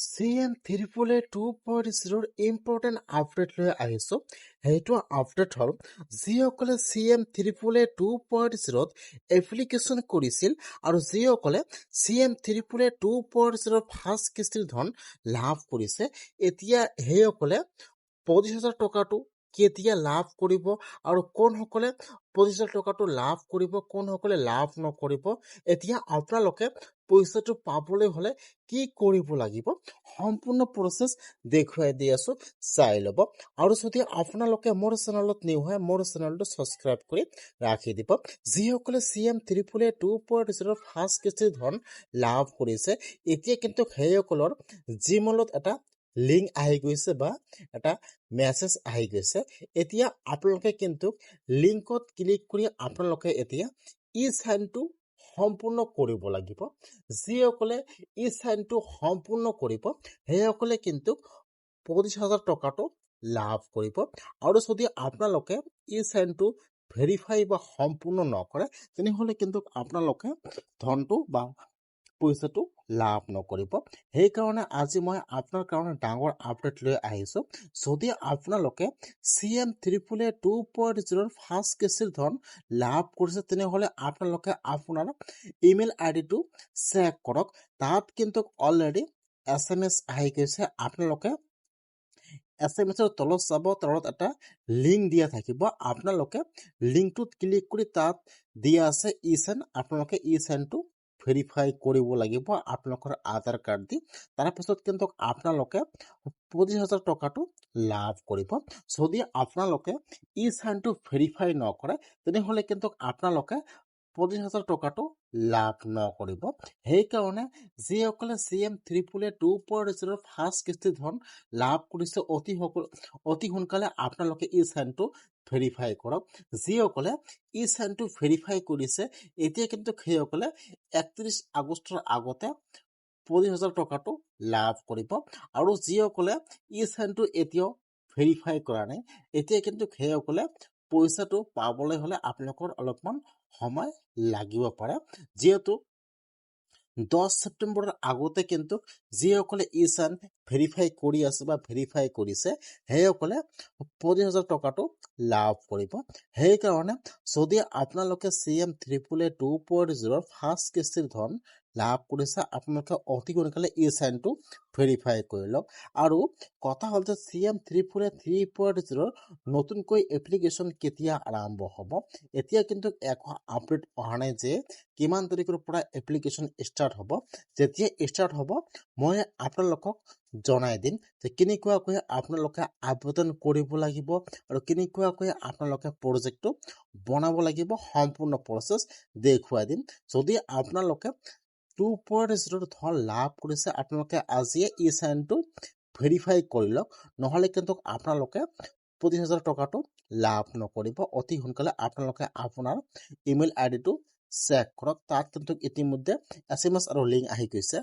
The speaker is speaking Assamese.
CM 2.0 ইম্পৰ্টেণ্ট আপডেট লৈ আহিছোঁ। সেইটো আপডেট হ'ল যিসকলে CM 2.0 এপ্লিকেশ্যন কৰিছিল আৰু যিসকলে CM 2.0 ফাৰ্ষ্ট কিস্তিৰ ধন লাভ কৰিছে, এতিয়া সেইসকলে 25,000 টকাটো কেতিয়া লাভ কৰিব আৰু কোনসকলে 25,000 টকাটো লাভ কৰিব, কোনসকলে লাভ নকৰিব, এতিয়া আপোনালোকে পইচাটো পাবলৈ হ'লে কি কৰিব লাগিব সম্পূৰ্ণ প্ৰচেছ দেখুৱাই দি আছোঁ, চাই ল'ব। আৰু যদি আপোনালোকে মোৰ চেনেলত নিউ হয়, মোৰ চেনেলটো ছাবস্ক্ৰাইব কৰি ৰাখি দিব। যিসকলে CM 2.0 ফাৰ্ষ্ট কিস্তিৰ ধন লাভ কৰিছে, এতিয়া কিন্তু সেইসকলৰ জিমেইলত এটা লিংক আহি গৈছে বা এটা মেছেজ আহি গৈছে। এতিয়া আপোনালোকে কিন্তু লিংকত ক্লিক কৰি আপোনালোকে এতিয়া ই চাইনটো সম্পূৰ্ণ কৰিব লাগিব। যিসকলে ই চাইনটো সম্পূৰ্ণ কৰিব সেইসকলে কিন্তু 25,000 টকাটো লাভ কৰিব। আৰু যদি আপোনালোকে ই চাইনটো ভেৰিফাই বা সম্পূৰ্ণ নকৰে, তেনেহ'লে কিন্তু আপোনালোকে ধনটো বা পইচাটো লাভ নকৰিব। সেইকাৰণে আজি মই আপোনাৰ কাৰণে ডাঙৰ আপডেট লৈ আহিছোঁ। যদি আপোনালোকে CM 2.0 ফাৰ্ষ্ট কিস্তিৰ ধন লাভ কৰিছে, তেনেহ'লে আপোনালোকে আপোনাৰ ইমেইল আইডিটো চেক কৰক। তাত কিন্তু অলৰেডি SMS আহি গৈছে। আপোনালোকে SMS-ৰ তলত চাব, তলত এটা লিংক দিয়া থাকিব। আপোনালোকে লিংকটোত ক্লিক কৰি তাত দিয়া আছে ই চাইন, আপোনালোকে ই চাইনটো ভেৰিফাই কৰিব লাগিব আপোনালোকৰ আধাৰ কাৰ্ড দি। তাৰপিছত কিন্তু আপোনালোকে 25,000 টকাটো লাভ কৰিব। যদি আপোনালোকে ই চাইনটো ভেৰিফাই নকৰে, তেনেহ'লে কিন্তু আপোনালোকে 25,000 টকাটো লাভ নকৰিব। সেইকাৰণে যিসকলে CM 2.0 ফাৰ্ষ্ট কিস্তিৰ ধন লাভ কৰিছে, অতি সোনকালে আপোনালোকে ই চাইনটো ভেৰিফাই কৰক। যিসকলে ই চাইনটো ভেৰিফাই কৰিছে, এতিয়া কিন্তু সেইসকলে 31 আগষ্টৰ আগতে 25,000 টকাটো লাভ কৰিব। আৰু যিসকলে ই চাইনটো এতিয়াও ভেৰিফাই কৰা নাই, এতিয়া কিন্তু সেইসকলে পইচাটো পাবলৈ হ'লে আপোনালোকৰ অলপমান সময় লাগিব পাৰে। যিহেতু 10 ছেপ্টেম্বৰৰ আগতে কিন্তু যিসকলে ই চাইন ভেৰিফাই কৰি আছে বা ভেৰিফাই কৰিছে, সেইসকলে 25,000 টকাটো লাভ কৰিব। সেইকাৰণে যদি আপোনালোকে CM 2.0 ফাৰ্ষ্ট কিস্তিৰ ধন লাভ কৰিছে, আপোনালোকে অতি সোনকালে ই চাইনটো ভেৰিফাই কৰি লওক। আৰু কথা হ'ল যে CM 3.0 নতুনকৈ এপ্লিকেশ্যন কেতিয়া আৰম্ভ হ'ব, এতিয়া কিন্তু একো আপডেট অহা নাই যে কিমান তাৰিখৰ পৰা এপ্লিকেশ্যন ষ্টাৰ্ট হ'ব। যেতিয়া ষ্টাৰ্ট হ'ব মই আপোনালোকক জনাই দিম যে কেনেকুৱাকৈ আপোনালোকে আবেদন কৰিব লাগিব আৰু কেনেকুৱাকৈ আপোনালোকে প্ৰজেক্টটো বনাব লাগিব, সম্পূৰ্ণ প্ৰচেছ দেখুৱাই দিম। যদি আপোনালোকে 2.0 ধন লাভ কৰিছে, আপোনালোকে আজিয়ে ই চাইনটো ভেৰিফাই কৰি লওক, নহ'লে কিন্তু আপোনালোকে 25,000 টকাটো লাভ নকৰিব। অতি সোনকালে আপোনালোকে আপোনাৰ ইমেইল আইডিটো চেক কৰক। তাত কিন্তু ইতিমধ্যে SMS আৰু লিংক আহি গৈছে।